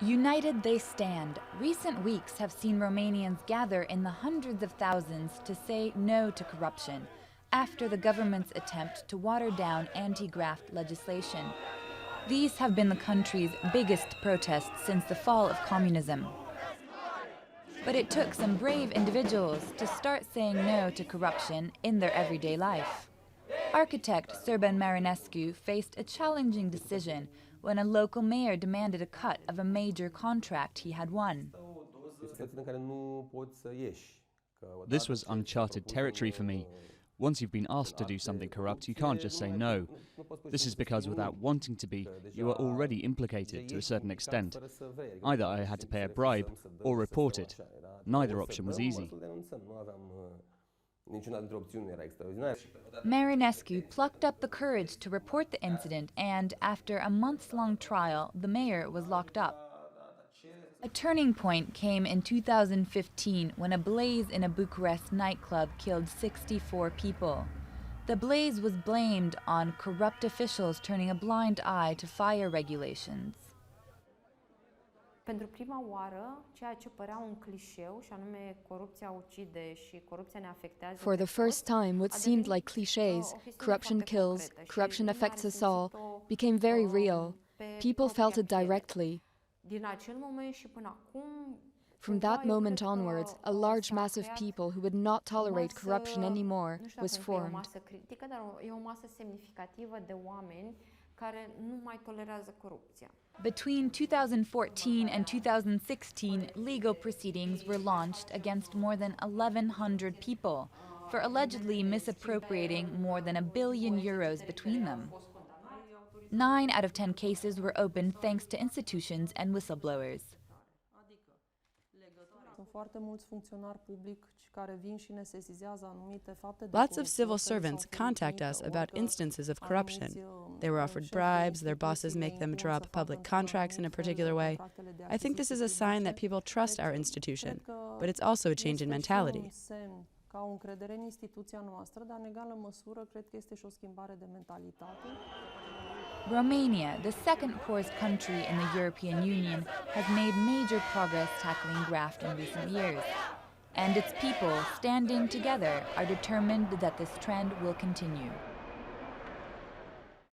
United they stand. Recent weeks have seen Romanians gather in the hundreds of thousands to say no to corruption after the government's attempt to water down anti-graft legislation. These have been the country's biggest protests since the fall of communism. But it took some brave individuals to start saying no to corruption in their everyday life. Architect Serban Marinescu faced a challenging decision when a local mayor demanded a cut of a major contract he had won. This was uncharted territory for me. Once you've been asked to do something corrupt, you can't just say no. This is because without wanting to be, you are already implicated to a certain extent. Either I had to pay a bribe or report it. Neither option was easy. Marinescu plucked up the courage to report the incident and, after a months-long trial, the mayor was locked up. A turning point came in 2015 when a blaze in a Bucharest nightclub killed 64 people. The blaze was blamed on corrupt officials turning a blind eye to fire regulations. Pentru prima oară, ceea ce părea un clișeu, și anume corupția ucide și corupția ne afectează. For the first time, what seemed like clichés, corruption kills, corruption affects us all, became very real. People felt it directly. Din acel moment și până acum, From that moment onwards, a large mass of people who would not tolerate corruption anymore was formed. E o masă critică, dar e o masă semnificativă de oameni care nu mai tolerează corupția. Between 2014 and 2016, legal proceedings were launched against more than 1,100 people for allegedly misappropriating more than €1 billion between them. 9 out of 10 cases were opened thanks to institutions and whistleblowers. Lots of civil servants contact us about instances of corruption. They were offered bribes, their bosses make them draw up public contracts in a particular way. I think this is a sign that people trust our institution, but it's also a change in mentality. Romania, the second poorest country in the European Union, has made major progress tackling graft in recent years. And its people, standing together, are determined that this trend will continue.